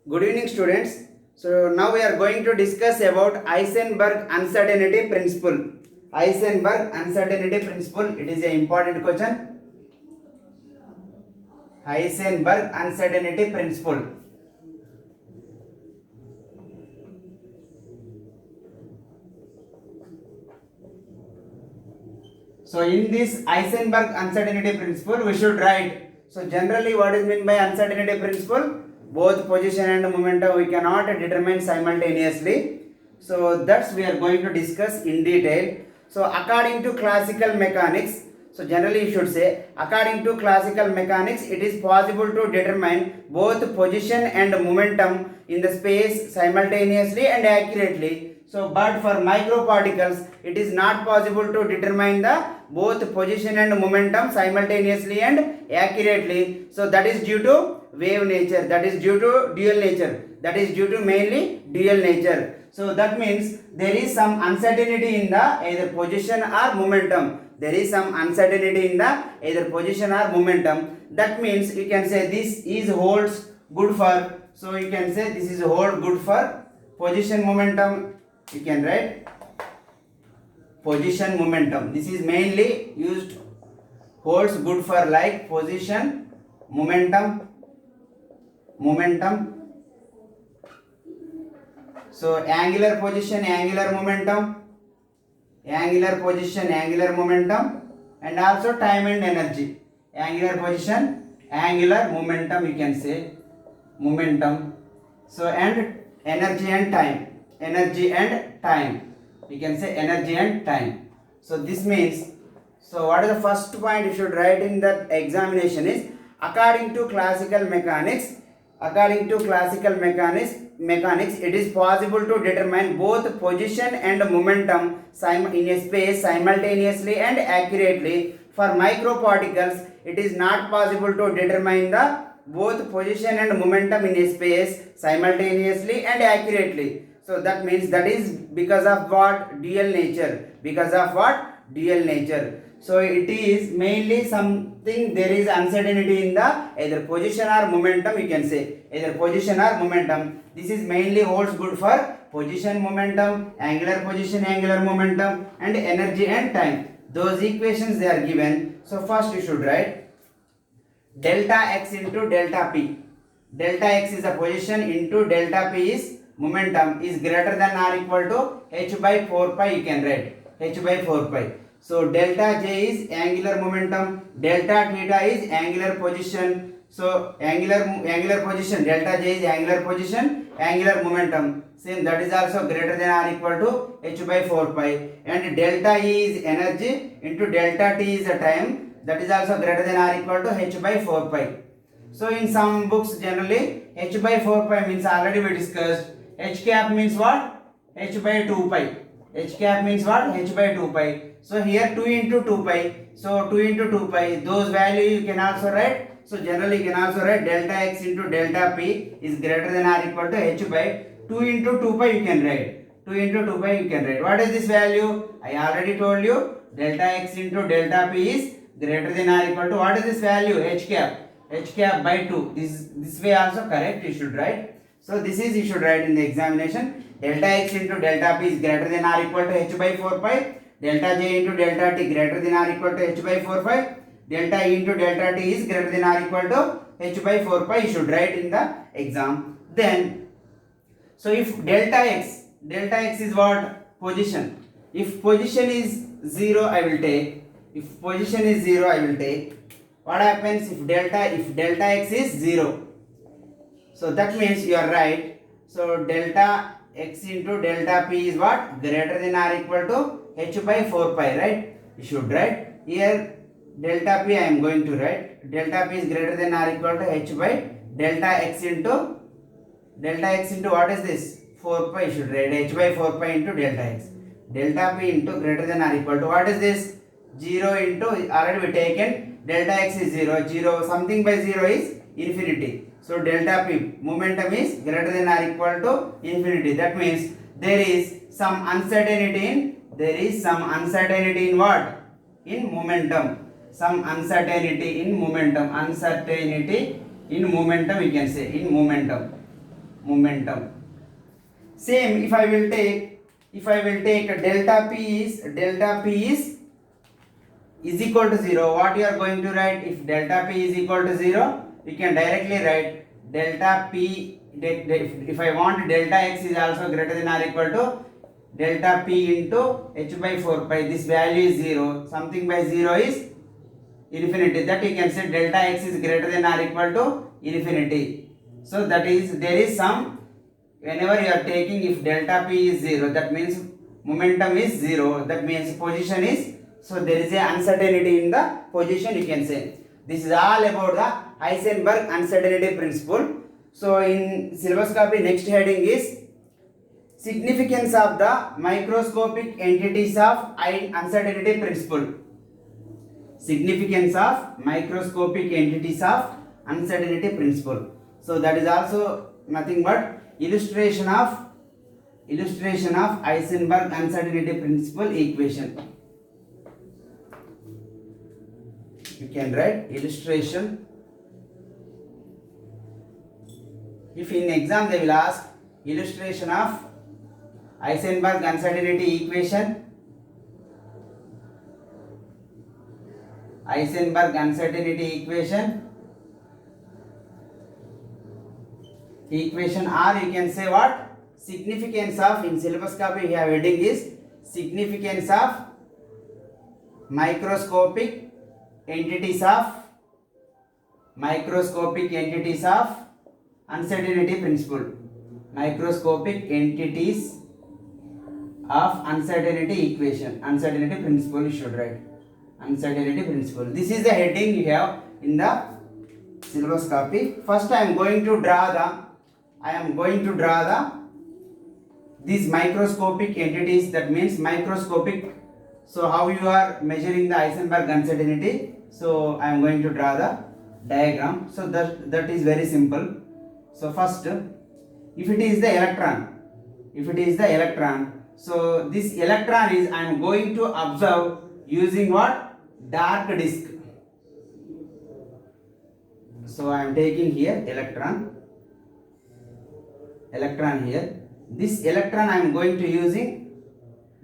Good evening, students. So now we are going to discuss about Heisenberg uncertainty principle. Heisenberg uncertainty principle. It is an important question. Heisenberg uncertainty principle. So in this Heisenberg uncertainty principle, we should write. So generally, what is meant by uncertainty principle? Both position and momentum we cannot determine simultaneously. So that's we are going to discuss in detail. So according to classical mechanics, so generally you should say, according to classical mechanics, it is possible to determine both position and momentum in the space simultaneously and accurately. So but for microparticles, it is not possible to determine the both position and momentum simultaneously and accurately. So that is due to wave nature, that is due to dual nature, that is due to mainly dual nature. So that means there is some uncertainty in the either position or momentum. There is some uncertainty in the either position or momentum. That means you can say this is holds good for. So you can say this is hold good for position momentum. You can write position momentum. This is mainly used holds good for like position momentum. So angular position, angular momentum, angular position, angular momentum, and also time and energy. Angular position, angular momentum, you can say momentum. So and energy and time, you can say energy and time. So this means, so what is the first point you should write in that examination is according to classical mechanics, it is possible to determine both position and momentum in a space simultaneously and accurately. For microparticles, it is not possible to determine the both position and momentum in a space simultaneously and accurately. So that means that is because of what? Dual nature. Because of what? Dual nature. So it is mainly something, there is uncertainty in the either position or momentum, you can say either position or momentum. This is mainly holds good for position, momentum, angular position, angular momentum, and energy and time. Those equations they are given. So first you should write delta x into delta p. Delta x is a position into delta p is momentum is greater than or equal to h by 4 pi, you can write h by 4 pi. So delta j is angular momentum, delta theta is angular position. So angular position, delta j is angular position, angular momentum, same, that is also greater than or equal to h by 4 pi, and delta E is energy into delta t is the time, that is also greater than or equal to h by 4 pi. So in some books generally h by 4 pi means already we discussed. H cap means what? H by 2 pi. H cap means what? H by 2 pi. So here 2 into 2 pi. So 2 into 2 pi. Those value you can also write. So generally you can also write delta x into delta p is greater than or equal to h by 2 into 2 pi, you can write. 2 into 2 pi you can write. What is this value? I already told you delta x into delta p is greater than or equal to what is this value? H cap. H cap by 2. This way also correct you should write. So this is you should write in the examination. Delta x into delta p is greater than or equal to h by 4 pi. Delta j into delta t greater than or equal to h by 4 pi. Delta e into delta t is greater than or equal to h by 4 pi. You should write in the exam. Then, so if delta x is what? Position. If position is 0, I will take. If position is 0, I will take. What happens if delta x is 0? So that means you are right. So delta x into delta p is what? Greater than or equal to h by 4 pi, right? You should write here delta p I am going to write. Delta p is greater than or equal to h by delta x into what is this? 4 pi, you should write h by 4 pi into delta x. Delta p into greater than or equal to what is this? 0 into, already we taken delta x is 0, something by 0 is infinity. So delta p momentum is greater than or equal to infinity. That means there is some uncertainty in what? In momentum. Some uncertainty in momentum. You can say in momentum. momentum. Same if I will take delta P is equal to 0. What you are going to write? If delta P is equal to 0, you can directly write delta P. If I want delta X is also greater than or equal to delta P into H by 4 pi. This value is 0. Something by 0 is infinity. That you can say delta X is greater than or equal to infinity. So that is, there is some, whenever you are taking, if delta P is 0, that means momentum is 0. That means position is, so there is a uncertainty in the position, you can say. This is all about the Heisenberg uncertainty principle. So in syllabus copy, next heading is significance of the microscopic entities of uncertainty principle. Significance of microscopic entities of uncertainty principle. So that is also nothing but illustration of Heisenberg uncertainty principle equation. You can write illustration. If in exam they will ask illustration of Heisenberg uncertainty equation, Heisenberg uncertainty equation, or you can say what? Significance of, in syllabus copy we have heading is significance of microscopic entities of uncertainty principle. Microscopic entities of uncertainty equation. Uncertainty principle you should write. Uncertainty principle. This is the heading you have in the syllabus copy. First I am going to draw these microscopic entities, that means microscopic. So how you are measuring the Heisenberg uncertainty? So I am going to draw the diagram. So that is very simple. So first, if it is the electron, so this electron is, I am going to observe using what? Dark disk. So I am taking here electron here. This electron I am going to using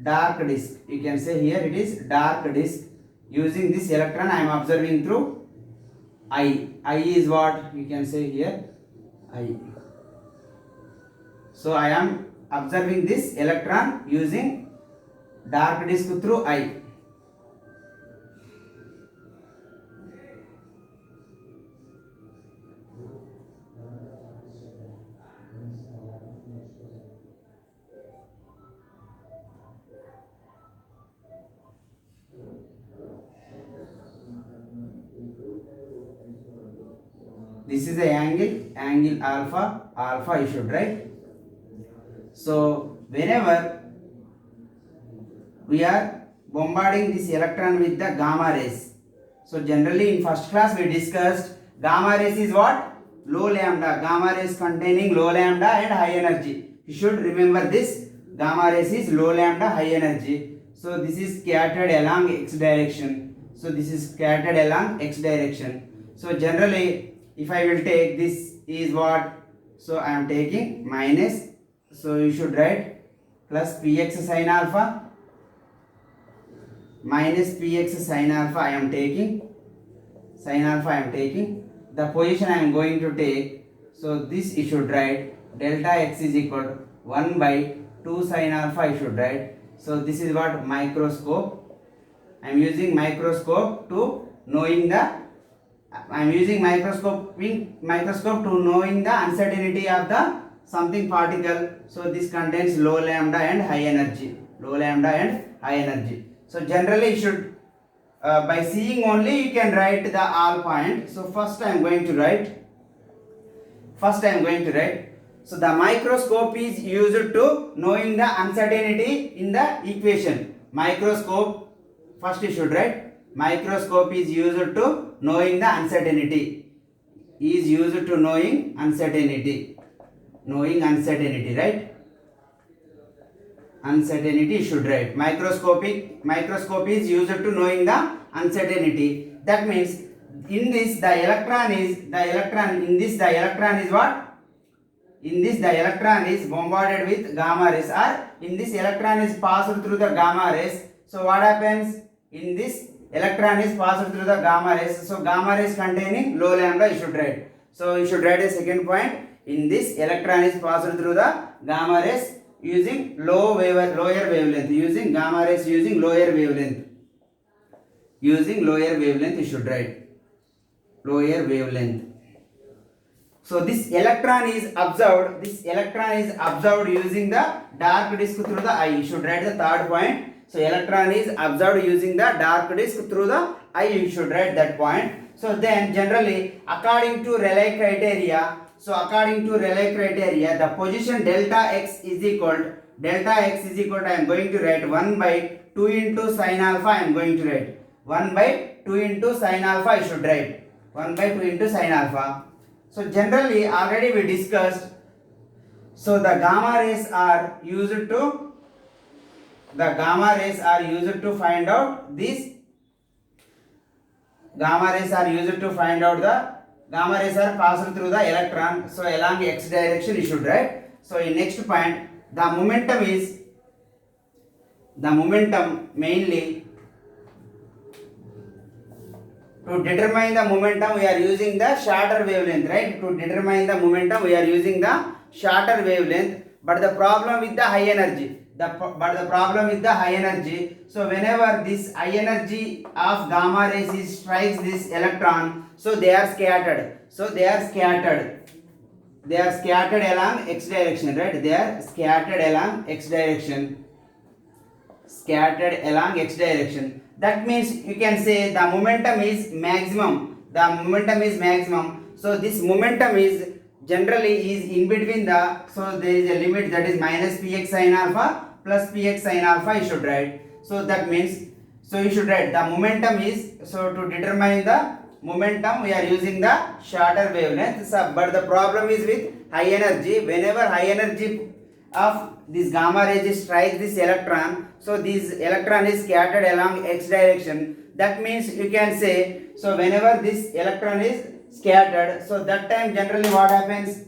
dark disk. You can say here it is dark disk. Using this electron I am observing through eye. Eye is what? You can say here eye. So I am observing this electron using dark disk through eye. This is the angle alpha you should write. So whenever we are bombarding this electron with the gamma rays, so generally in first class we discussed gamma rays is what? Low lambda. Gamma rays containing low lambda and high energy. You should remember this. Gamma rays is low lambda, high energy. So this is scattered along x direction. So this is scattered along x direction. So generally if I will take this is what? So I am taking minus. So you should write plus px sin alpha minus px sin alpha. I am taking sin alpha. I am taking the position I am going to take. So this you should write delta x is equal to 1 by 2 sin alpha. You should write. So this is what? Microscope. I am using microscope to knowing the microscope to knowing the uncertainty of the something particle. So this contains low lambda and high energy. So generally you should by seeing only you can write the all point. So first I am going to write. So the microscope is used to knowing the uncertainty in the equation. Microscope, first you should write. Microscope is used to knowing the uncertainty. Knowing uncertainty, right? Uncertainty you should write. Microscope is used to knowing the uncertainty. That means in this the electron is what? in this the electron is bombarded with gamma rays, or in this electron is passed through the gamma rays. So what happens in this electron is passed through the gamma rays? So gamma rays containing low lambda you should write. So you should write a second point. In this electron is passed through the gamma rays using lower wavelength, using gamma rays using lower wavelength. Using lower wavelength you should write. Lower wavelength. So this electron is observed. This electron is observed using the dark disk through the eye. You should write the third point. So electron is observed using the dark disk through the eye. You should write that point. So then generally according to Rayleigh criteria. So according to Rayleigh criteria, the position delta x is equal to, I am going to write 1 by 2 into sin alpha. I am going to write 1 by 2 into sin alpha. I should write 1 by 2 into sin alpha. So generally already we discussed. So the gamma rays are used to find out this. Gamma rays are used to find out the gamma rays are passed through the electron. So along x direction you should write. So in next point, the momentum mainly. To determine the momentum, we are using the shorter wavelength, right? To determine the momentum, we are using the shorter wavelength. But the problem with the high energy, so whenever this high energy of gamma rays strikes this electron, so they are scattered. They are scattered along x direction, right? They are scattered along x direction. That means you can say the momentum is maximum. So this momentum is generally in between the, so there is a limit, that is minus px sin alpha plus px sin alpha you should write. So that means, so you should write the momentum is, so to determine the momentum we are using the shorter wavelength. So, but the problem is with high energy. Whenever high energy of this gamma rays strikes this electron, so this electron is scattered along x direction. That means you can say, so whenever this electron is scattered, so that time generally what happens?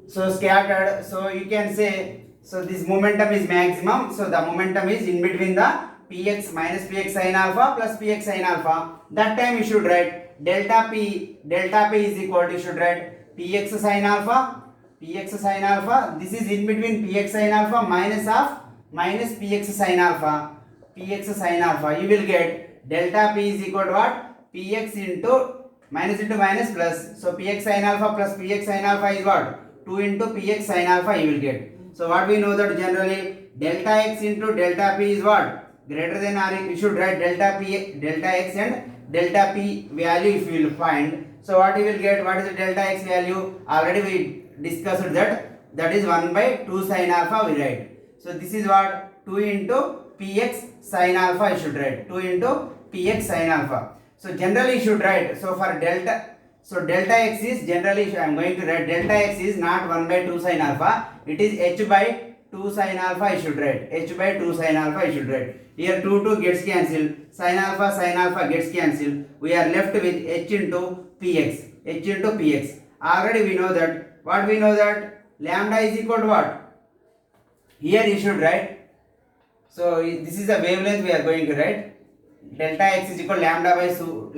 So scattered, so you can say, so this momentum is maximum. So the momentum is in between the px minus px sin alpha plus px sin alpha. That time you should write delta p is equal to, you should write px sin alpha. This is in between px sin alpha minus px sin alpha. You will get delta p is equal to what? Px into minus plus. So px sin alpha plus px sin alpha is what? 2 into px sin alpha you will get. So what we know that generally delta x into delta p is what? Greater than or you should write delta x and delta p value if you will find. So what you will get? What is the delta x value? Already we discussed that is 1 by 2 sin alpha we write. So this is what? 2 into px sin alpha you should write. 2 into px sin alpha. So generally you should write. So for delta, so delta x is generally, I am going to write delta x is not 1 by 2 sin alpha. It is h by 2 sin alpha you should write. H by 2 sin alpha you should write. Here 2 gets cancelled. Sin alpha gets cancelled. We are left with h into px. Already we know that. What we know that lambda is equal to what? Here you should write. So this is the wavelength we are going to write. Delta x is equal to lambda by 2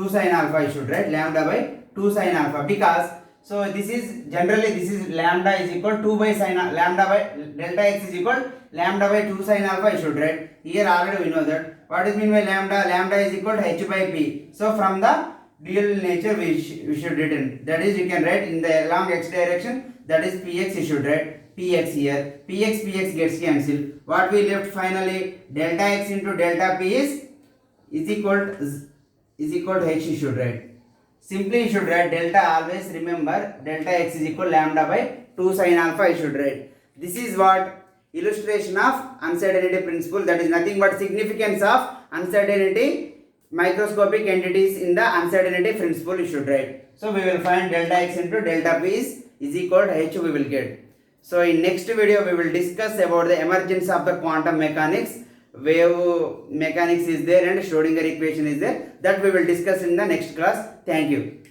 sin alpha you should write. Lambda by 2 sin alpha, because so this is generally, this is lambda is equal to 2 by sin lambda by delta x is equal lambda by 2 sin alpha you should write. Here already we know that. What is mean by lambda? Lambda is equal to h by p. So from the dual nature we should written, that is you can write in the along x direction, that is px you should write px here. Px gets cancelled. What we left finally, delta x into delta p is equal to h you should write. Simply you should write delta, always remember delta x is equal lambda by 2 sin alpha you should write. This is what illustration of uncertainty principle, that is nothing but significance of uncertainty microscopic entities in the uncertainty principle you should write. So we will find delta x into delta p is equal to h we will get. So in next video we will discuss about the emergence of the quantum mechanics. Wave mechanics is there and Schrodinger equation is there, that we will discuss in the next class. Thank you.